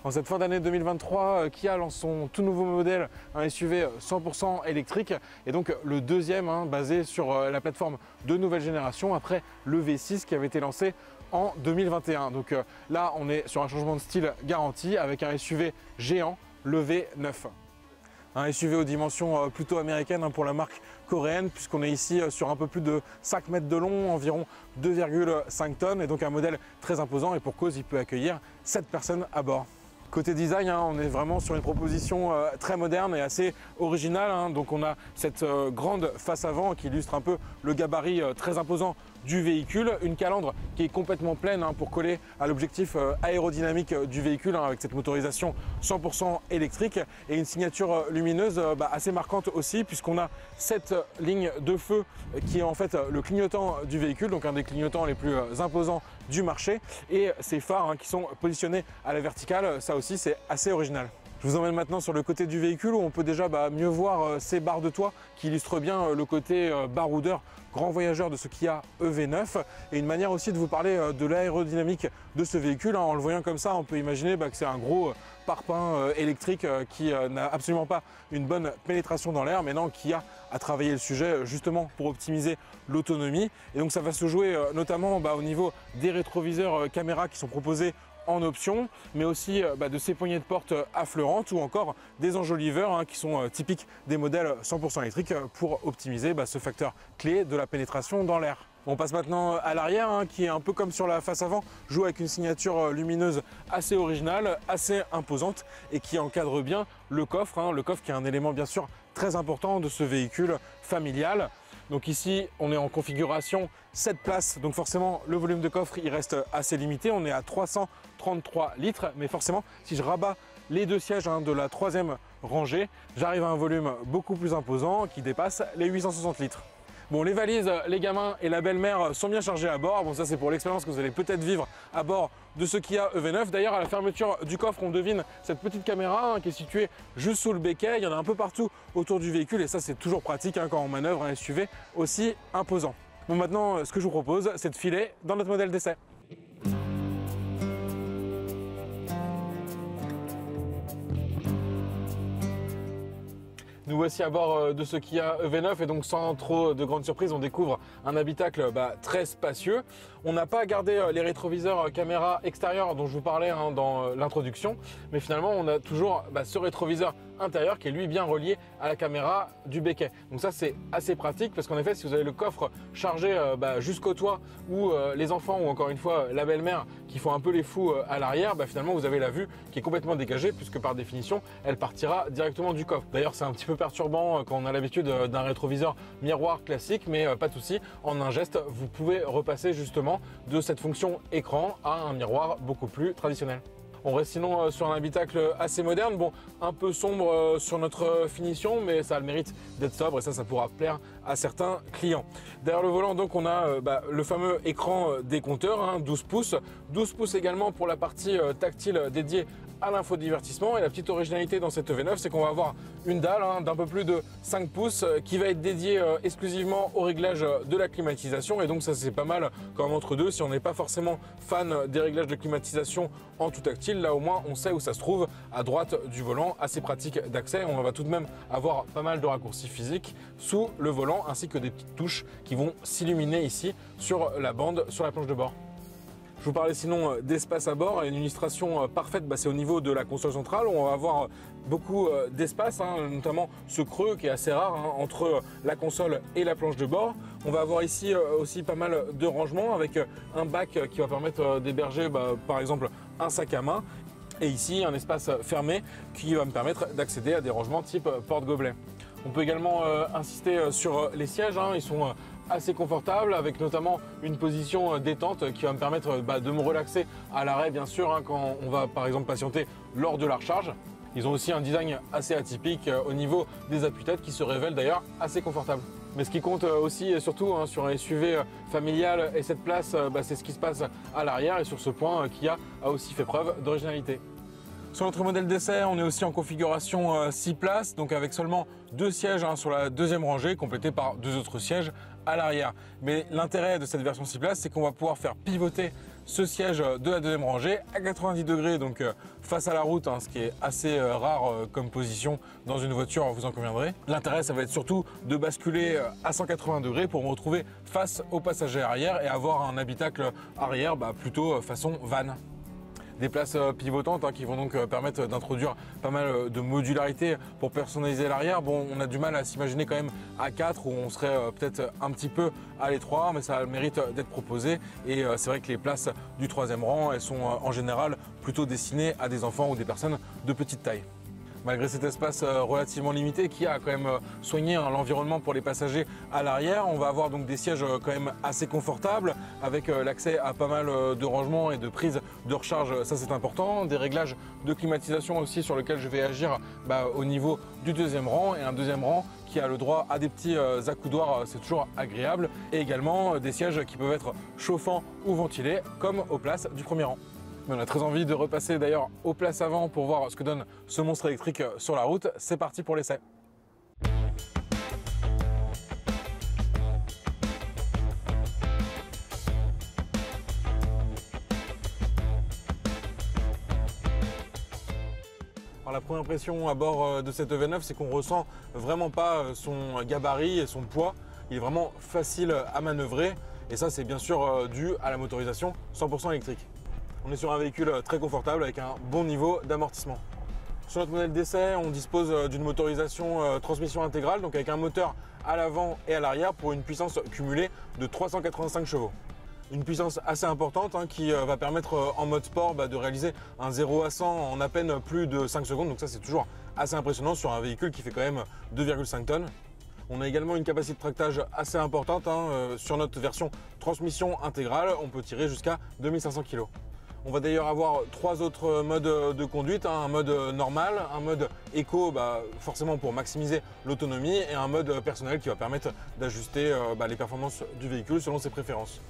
En cette fin d'année 2023, Kia lance son tout nouveau modèle, un SUV 100% électrique et donc le deuxième basé sur la plateforme de nouvelle génération après le V6 qui avait été lancé en 2021. Donc là, on est sur un changement de style garanti avec un SUV géant, le V9. Un SUV aux dimensions plutôt américaines pour la marque coréenne, puisqu'on est ici sur un peu plus de 5 mètres de long, environ 2,5 tonnes, et donc un modèle très imposant, et pour cause, il peut accueillir 7 personnes à bord. Côté design, on est vraiment sur une proposition très moderne et assez originale. Donc on a cette grande face avant qui illustre un peu le gabarit très imposant du véhicule, une calandre qui est complètement pleine pour coller à l'objectif aérodynamique du véhicule avec cette motorisation 100% électrique et une signature lumineuse assez marquante aussi, puisqu'on a cette ligne de feu qui est en fait le clignotant du véhicule, donc un des clignotants les plus imposants du marché, et ces phares qui sont positionnés à la verticale, ça aussi c'est assez original. Je vous emmène maintenant sur le côté du véhicule où on peut déjà mieux voir ces barres de toit qui illustrent bien le côté baroudeur, grand voyageur de ce Kia EV9, et une manière aussi de vous parler de l'aérodynamique de ce véhicule. En le voyant comme ça, on peut imaginer que c'est un gros parpaing électrique qui n'a absolument pas une bonne pénétration dans l'air, mais non, Kia a travaillé le sujet justement pour optimiser l'autonomie. Et donc ça va se jouer notamment au niveau des rétroviseurs caméra qui sont proposés en option, mais aussi de ces poignées de porte affleurantes ou encore des enjoliveurs qui sont typiques des modèles 100% électriques pour optimiser ce facteur clé de la pénétration dans l'air. On passe maintenant à l'arrière qui est un peu comme sur la face avant, joue avec une signature lumineuse assez originale, assez imposante et qui encadre bien le coffre. Le coffre qui est un élément bien sûr très important de ce véhicule familial. Donc ici, on est en configuration 7 places, donc forcément le volume de coffre il reste assez limité, on est à 333 litres, mais forcément si je rabats les deux sièges de la troisième rangée, j'arrive à un volume beaucoup plus imposant qui dépasse les 860 litres. Bon, les valises, les gamins et la belle-mère sont bien chargés à bord. Bon, ça c'est pour l'expérience que vous allez peut-être vivre à bord de ce Kia EV9. D'ailleurs, à la fermeture du coffre, on devine cette petite caméra qui est située juste sous le béquet. Il y en a un peu partout autour du véhicule et ça c'est toujours pratique quand on manœuvre un SUV aussi imposant. Bon, maintenant, ce que je vous propose, c'est de filer dans notre modèle d'essai. Nous voici à bord de ce Kia EV9 et donc sans trop de grandes surprises, on découvre un habitacle très spacieux. On n'a pas gardé les rétroviseurs caméra extérieure dont je vous parlais dans l'introduction, mais finalement on a toujours ce rétroviseur intérieur qui est lui bien relié à la caméra du béquet. Donc ça c'est assez pratique parce qu'en effet si vous avez le coffre chargé jusqu'au toit ou les enfants ou encore une fois la belle-mère qui font un peu les fous à l'arrière, finalement vous avez la vue qui est complètement dégagée puisque par définition elle partira directement du coffre. D'ailleurs c'est un petit peu perturbant quand on a l'habitude d'un rétroviseur miroir classique, mais pas de souci, en un geste vous pouvez repasser justement de cette fonction écran à un miroir beaucoup plus traditionnel. On reste sinon sur un habitacle assez moderne, bon un peu sombre sur notre finition, mais ça a le mérite d'être sobre et ça pourra plaire à certains clients. Derrière le volant donc on a le fameux écran des compteurs, 12 pouces, 12 pouces également pour la partie tactile dédiée à l'infodivertissement, et la petite originalité dans cette EV9 c'est qu'on va avoir une dalle d'un peu plus de 5 pouces qui va être dédiée exclusivement au réglage de la climatisation, et donc ça c'est pas mal comme entre deux si on n'est pas forcément fan des réglages de climatisation en tout tactile. Là au moins on sait où ça se trouve, à droite du volant, assez pratique d'accès. On va tout de même avoir pas mal de raccourcis physiques sous le volant ainsi que des petites touches qui vont s'illuminer ici sur la bande, sur la planche de bord. Je vous parlais sinon d'espace à bord, et une illustration parfaite, c'est au niveau de la console centrale où on va avoir beaucoup d'espace, notamment ce creux qui est assez rare entre la console et la planche de bord. On va avoir ici aussi pas mal de rangements avec un bac qui va permettre d'héberger par exemple un sac à main, et ici un espace fermé qui va me permettre d'accéder à des rangements type porte-gobelet. On peut également insister sur les sièges, ils sont assez confortables avec notamment une position détente qui va me permettre de me relaxer à l'arrêt bien sûr quand on va par exemple patienter lors de la recharge. Ils ont aussi un design assez atypique au niveau des appuis-têtes qui se révèlent d'ailleurs assez confortables. Mais ce qui compte aussi et surtout sur un SUV familial et cette place, c'est ce qui se passe à l'arrière, et sur ce point Kia a aussi fait preuve d'originalité. Sur notre modèle d'essai, on est aussi en configuration 6 places, donc avec seulement 2 sièges sur la deuxième rangée, complétés par 2 autres sièges à l'arrière. Mais l'intérêt de cette version 6 places, c'est qu'on va pouvoir faire pivoter ce siège de la deuxième rangée à 90 degrés, donc face à la route, ce qui est assez rare comme position dans une voiture, vous en conviendrez. L'intérêt, ça va être surtout de basculer à 180 degrés pour me retrouver face au passager arrière et avoir un habitacle arrière plutôt façon van. Des places pivotantes qui vont donc permettre d'introduire pas mal de modularité pour personnaliser l'arrière. Bon, on a du mal à s'imaginer quand même à 4 où on serait peut-être un petit peu à l'étroit, mais ça a le mérite d'être proposé. Et c'est vrai que les places du troisième rang, elles sont en général plutôt destinées à des enfants ou des personnes de petite taille. Malgré cet espace relativement limité qui a quand même soigné l'environnement pour les passagers à l'arrière, on va avoir donc des sièges quand même assez confortables avec l'accès à pas mal de rangements et de prises de recharge, ça c'est important. Des réglages de climatisation aussi sur lesquels je vais agir au niveau du deuxième rang, et un deuxième rang qui a le droit à des petits accoudoirs, c'est toujours agréable. Et également des sièges qui peuvent être chauffants ou ventilés comme aux places du premier rang. Mais on a très envie de repasser d'ailleurs aux places avant pour voir ce que donne ce monstre électrique sur la route. C'est parti pour l'essai. Alors la première impression à bord de cette V9, c'est qu'on ressent vraiment pas son gabarit et son poids. Il est vraiment facile à manœuvrer et ça c'est bien sûr dû à la motorisation 100% électrique. On est sur un véhicule très confortable avec un bon niveau d'amortissement. Sur notre modèle d'essai, on dispose d'une motorisation transmission intégrale, donc avec un moteur à l'avant et à l'arrière pour une puissance cumulée de 385 chevaux. Une puissance assez importante qui va permettre en mode sport de réaliser un 0 à 100 en à peine plus de 5 secondes, donc ça c'est toujours assez impressionnant sur un véhicule qui fait quand même 2,5 tonnes. On a également une capacité de tractage assez importante. Sur notre version transmission intégrale, on peut tirer jusqu'à 2500 kg. On va d'ailleurs avoir 3 autres modes de conduite, un mode normal, un mode éco forcément pour maximiser l'autonomie et un mode personnel qui va permettre d'ajuster les performances du véhicule selon ses préférences.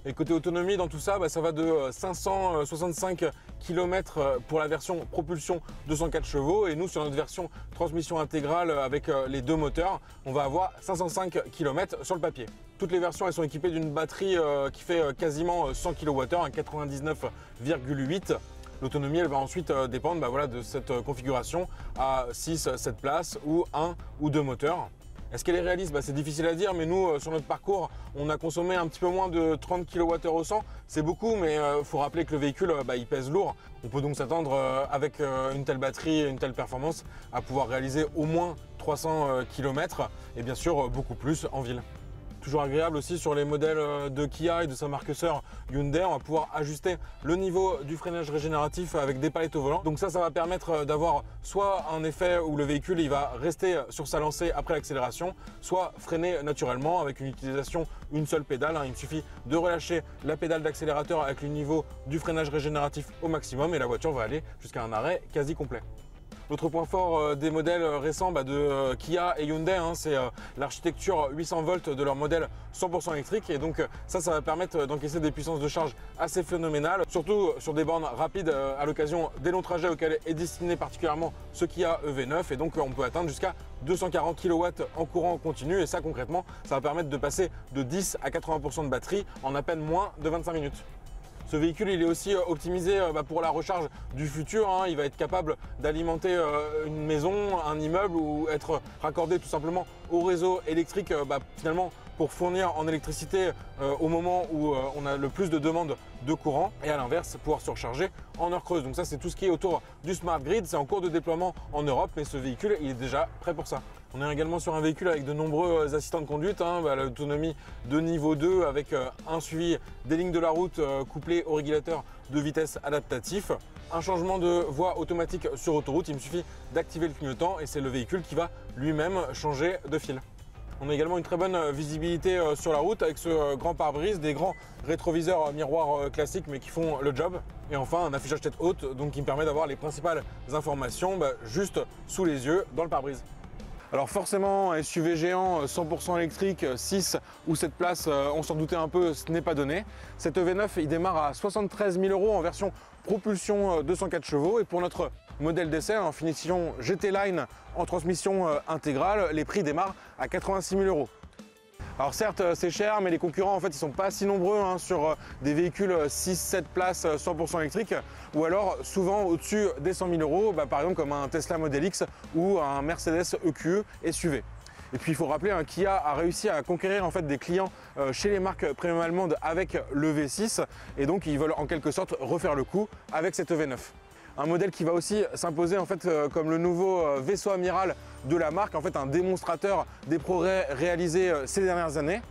Et côté autonomie dans tout ça, ça va de 565 km pour la version propulsion 204 chevaux et nous sur notre version transmission intégrale avec les deux moteurs, on va avoir 505 km sur le papier. Toutes les versions elles sont équipées d'une batterie qui fait quasiment 100 kWh, 99,8. L'autonomie elle va ensuite dépendre de cette configuration à 6, 7 places ou 1 ou 2 moteurs. Est-ce qu'elle est réaliste? C'est difficile à dire, mais nous, sur notre parcours, on a consommé un petit peu moins de 30 kWh au 100. C'est beaucoup, mais il faut rappeler que le véhicule, il pèse lourd. On peut donc s'attendre, avec une telle batterie et une telle performance, à pouvoir réaliser au moins 300 km et bien sûr beaucoup plus en ville. Toujours agréable aussi sur les modèles de Kia et de sa marque sœur Hyundai, on va pouvoir ajuster le niveau du freinage régénératif avec des palettes au volant. Donc ça va permettre d'avoir soit un effet où le véhicule il va rester sur sa lancée après l'accélération, soit freiner naturellement avec une utilisation une seule pédale. Il me suffit de relâcher la pédale d'accélérateur avec le niveau du freinage régénératif au maximum et la voiture va aller jusqu'à un arrêt quasi complet. L'autre point fort des modèles récents de Kia et Hyundai, c'est l'architecture 800 volts de leur modèle 100% électrique. Et donc ça va permettre d'encaisser des puissances de charge assez phénoménales, surtout sur des bornes rapides à l'occasion des longs trajets auxquels est destiné particulièrement ce Kia EV9. Et donc on peut atteindre jusqu'à 240 kW en courant continu. Et ça concrètement, ça va permettre de passer de 10 à 80% de batterie en à peine moins de 25 minutes. Ce véhicule il est aussi optimisé pour la recharge du futur. Il va être capable d'alimenter une maison, un immeuble ou être raccordé tout simplement au réseau électrique finalement pour fournir en électricité au moment où on a le plus de demandes de courant et à l'inverse pouvoir se recharger en heure creuse. Donc ça c'est tout ce qui est autour du Smart Grid, c'est en cours de déploiement en Europe mais ce véhicule il est déjà prêt pour ça. On est également sur un véhicule avec de nombreux assistants de conduite, l'autonomie de niveau 2 avec un suivi des lignes de la route couplé au régulateur de vitesse adaptatif. Un changement de voie automatique sur autoroute, il me suffit d'activer le clignotant et c'est le véhicule qui va lui-même changer de fil. On a également une très bonne visibilité sur la route avec ce grand pare-brise, des grands rétroviseurs miroirs classiques mais qui font le job. Et enfin un affichage tête haute donc qui me permet d'avoir les principales informations juste sous les yeux dans le pare-brise. Alors forcément, un SUV géant 100% électrique, 6 ou 7 places, on s'en doutait un peu, ce n'est pas donné. Cette V9, il démarre à 73 000 € en version propulsion 204 chevaux. Et pour notre modèle d'essai en finition GT Line en transmission intégrale, les prix démarrent à 86 000 €. Alors certes c'est cher, mais les concurrents en fait ils sont pas si nombreux hein, sur des véhicules 6-7 places 100% électriques, ou alors souvent au-dessus des 100 000 euros, par exemple comme un Tesla Model X ou un Mercedes EQE SUV. Et puis il faut rappeler qu'un Kia a réussi à conquérir en fait des clients chez les marques premium allemandes avec le V6, et donc ils veulent en quelque sorte refaire le coup avec cette EV9. Un modèle qui va aussi s'imposer en fait comme le nouveau vaisseau amiral de la marque, en fait un démonstrateur des progrès réalisés ces dernières années.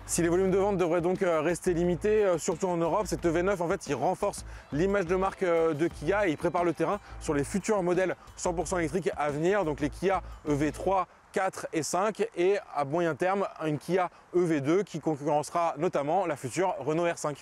Si les volumes de vente devraient donc rester limités, surtout en Europe, cette EV9 en fait il renforce l'image de marque de Kia et il prépare le terrain sur les futurs modèles 100% électriques à venir, donc les Kia EV3, 4 et 5, et à moyen terme une Kia EV2 qui concurrencera notamment la future Renault R5.